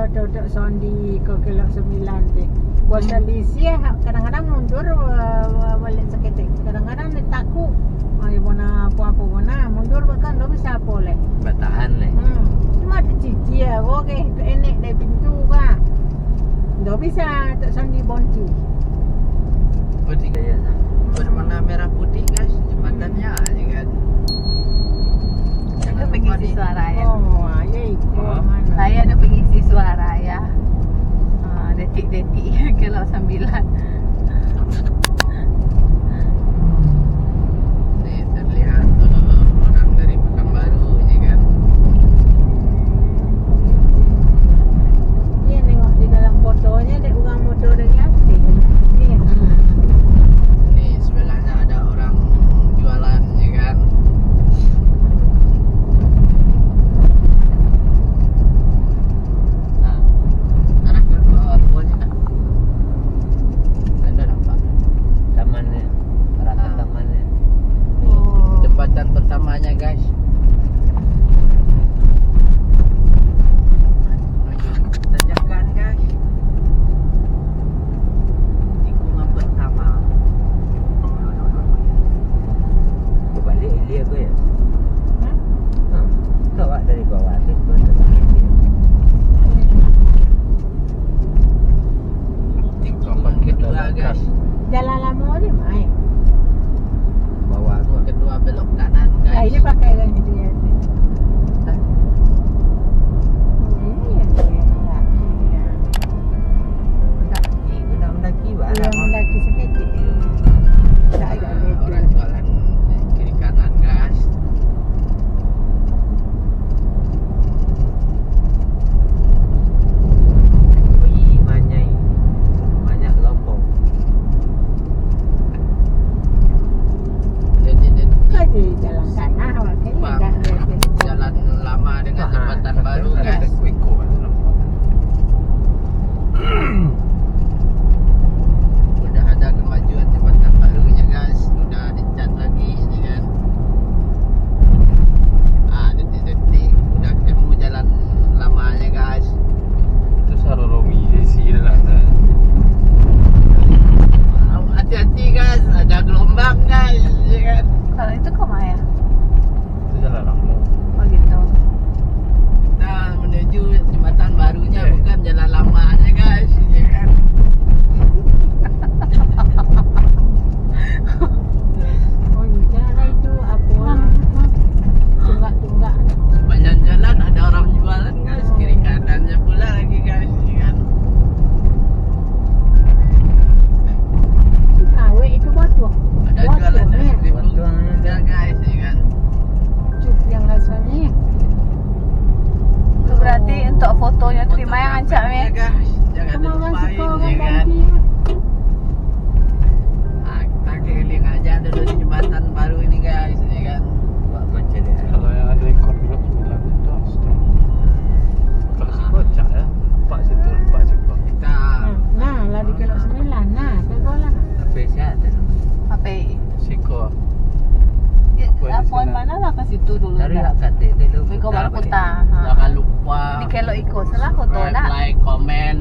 tok sondi ke kelok 9 teh. Kuasa lisia kadang-kadang mundur balik seketik. Kadang-kadang dia takut. Ai bona apa-apa bona mundur kan dah bisa boleh. Bertahan leh. Cuma ada cici ya, oke, enek dari pintu kan. Dah bisa tak sondi bonci. Oh tiga ya. Berwarna merah putih guys, jembatannya aja kan. Itu pengisi suara ya. Oh, ya itu mana? Saya ada pengisi suara ya. Detik-detik kalau 9. Nih terlihat orang dari Pekanbaru ini kan. Dia nengok di dalam fotonya ada orang motor dari atas. Iya. Nih sebelahnya ada orang jualan ya kan. Nah, arah ke bawahnya nak. Anda nampak tamannya, arah ke tamannya. Nih, jembatan pertamanya guys. Tanjakan guys. Tikungan pertama. Balik dia ke ya? Tahu dari bawah tu tu. Tikungan kedua guys. Jalan lama dia main. Bawah tu kedua belok kanan guys. Nah, ini pakai kan itu ya. Iya. Kaki guna mendaki Yang mendaki seketik. Tak ada orang jualan kiri kanan guys. Wih, banyak lompong. Jadi Kaji jalan tanah makanya Bang, dah ada. jalan lama dengan jembatan baru guys. Udah ada kemajuan jembatan barunya guys. Udah dicat lagi ini kan. Detik-detik udah ketemu jalan lamanya guys. Itu Saroromi sih dah. Hati-hati guys, ada gelombang guys, ya kan. Kalau itu ke Maya. Itu jalan Ramo. Oh gitu. Kita menuju jembatan barunya bukan jalan lamanya guys, ya kan. Oh, jalan itu apa? Tunggak-tunggak. Sepanjang jalan ada orang jualan guys, kiri kanannya pula lagi guys, ya kan. Awe itu batu. Ada jualan es krim juga guys, ya kan. Cuk yang rasanya. Itu berarti untuk fotonya terima yang ancak ya ya. guys, jangan Kemauan dilupain suka ya orang kan. ganti. Kita keliling aja dulu di jembatan baru ini guys, ya kan. Wah macam dia. Kalau yang ada ikon blok 9 itu astaga. Kalau si kocak ya. Nampak situ. Kita Nah, lah di kelok 9. Nah, kegolan. apa sihat HP. Siko. Ya, Apa di poin sana? mana lah ke situ dulu dari dah. kat itu Bego Baru Kota. Jangan lupa Di Kelo Iko salah foto subscribe, nak. like, komen.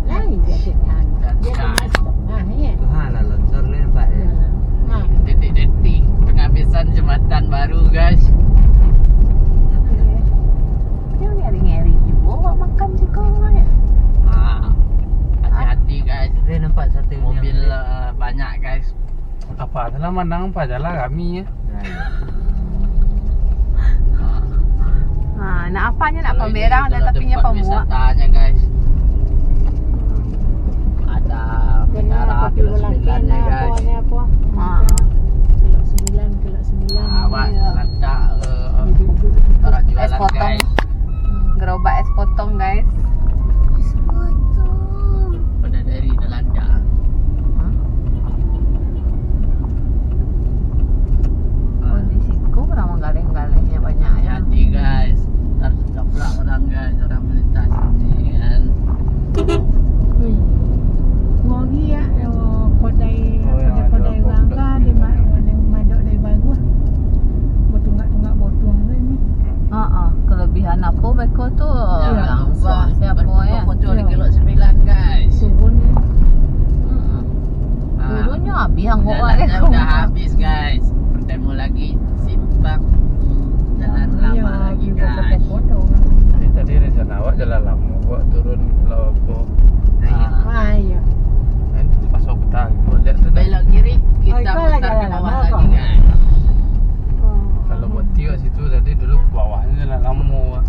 Lain dia kan. Dan Dia share. masuk. Nah, iya. Itu halal longsor ni nampak ya. Nah, Detik-detik penghabisan jembatan baru guys. Dia ngeri-ngeri juga awak makan sih kau ya. Hati-hati guys. Dia nampak satu mobil banyak guys. Apa salah mandang apa jalan kami ya. Nak apanya nak Kalau ini pemerang dan adalah tapinya tempat pemuak. wisatanya guys. Ada kena menara kopi kilo 9 belakan nya apa guys. ni apa. Kelok 9. Awak Iya. letak Duduk-duduk. orang Es jualan potong. guys. Gerobak es potong guys. Pada dari Delanda. Oh di situ orang galeng-galengnya banyak ya. Hati-hati guys. Ntar ketabrak orang guys, orang melintas ini kan. Wih. Ngogi ya, kodai Oh, yang ada kodai wangka kodai di sembilan. madok dari bagus. Bertunggak-tunggak botong tu ni. Kelebihan apa beko tu langsung siapa ya? Foto di kilo 9 guys. Turunnya. Turunnya habis yang gua Jalannya udah habis guys. Bertemu lagi simpang jalan lama lagi guys. Foto. Ini tadi rencana awak jalan lama, awak turun Lopo. Iya. Kan pas aku tahu, lihat tuh dah. Belok kiri kita itu lah putar ke jalan bawah lama, lagi Bang. guys. Kalau buat tiga situ tadi dulu ke bawahnya jalan lama. Wak.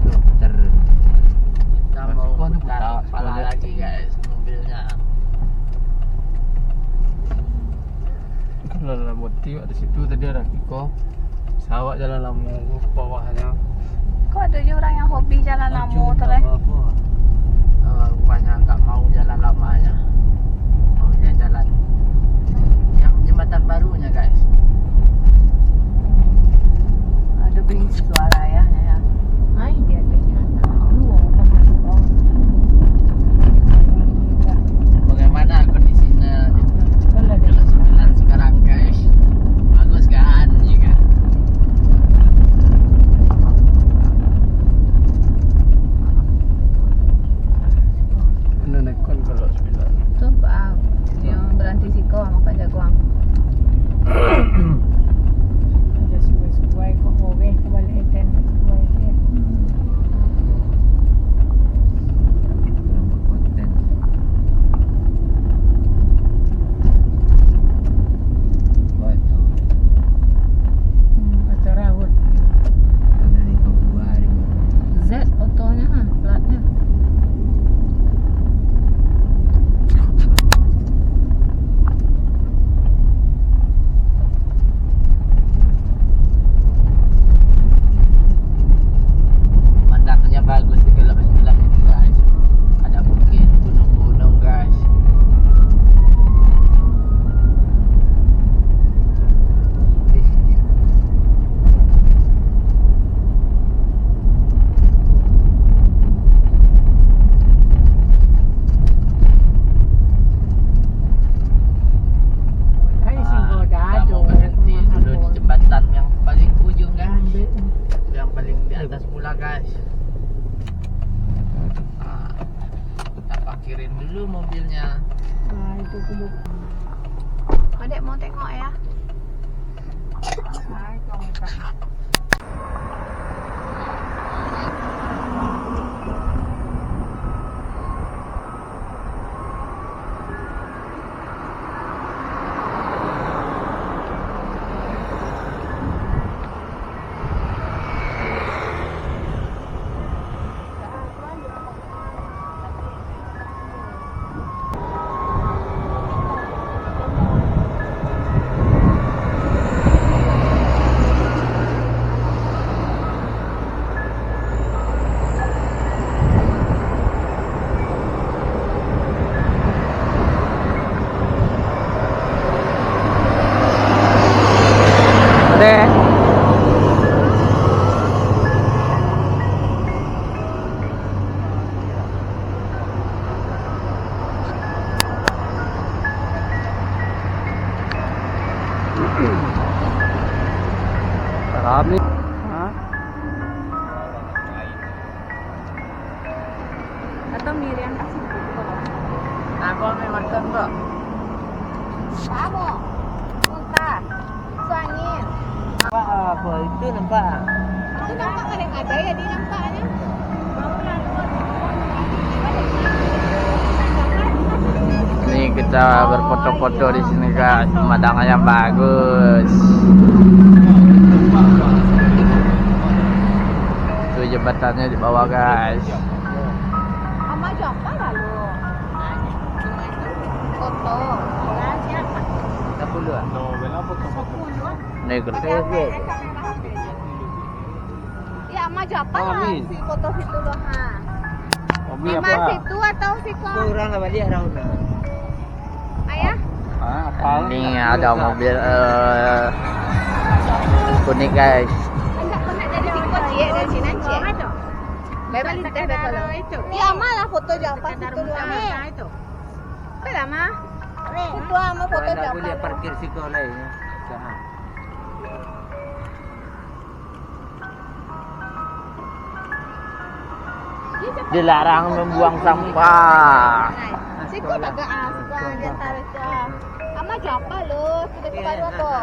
Putar. Kita Mas mau Iko tuh putar putar, kepala lihat. lagi guys mobilnya. Kalau buat tiga di situ tadi ada Kiko. Sawak jalan lama ke bawahnya. Kok ada orang yang hobi jalan lama terus? Rupanya nggak mau jalan lamanya, maunya jalan yang jembatan barunya guys. Ada bunyi suara ya. Ai dia ternyata. Lu orang masih tahu. Bagaimana kondisinya di Kalau kilo 9 sekarang guys? Bagus kan? Iya kan? Mana naikkan kalau 9. Tuh Pak, yang berhenti Siko sama Pak Jagoan. ada sesuai kok oke kembali eten sesuai dia. Atau rawat. Z otonya, platnya. Pemandangannya bagus di kilo 9 ini guys. Ada bukit, gunung-gunung guys. Ai singgo Kita dado. mau berhenti dulu di jembatan yang paling ujung guys, yang paling di atas pula guys. Kita parkirin dulu mobilnya. Nah, itu kudu. Adek mau tengok ya? Ai kau tak. Rame. Atau Miriam kasih foto? Aku ambil marker bro. Kamu, muntah, suangin. Apa itu nampak? Itu nampak kan yang ada ya di nampaknya. Ini kita berfoto-foto di sini guys, pemandangannya bagus. Itu jembatannya di bawah guys. Sama siapa lalu? Foto. Nah, siapa? 30 ah. No, kenapa foto? Nih gede. Ya, sama siapa Oh, lah Amin. si foto situ loh, ha? Hobi Sama apa? situ atau situ? Kurang apa dia Rauna? Ayah? Apa? Ini ada mobil kuning guys. Enggak pernah dari situ cie dari sini cie. Bebas teh kalau itu. Ya malah foto siapa situ loh. Itu. Apa lama? Itu sama foto siapa? parkir si kau lain. Dilarang membuang sampah. Siko taga asga dia tarik. Ama japa lo, sudah ke baru to.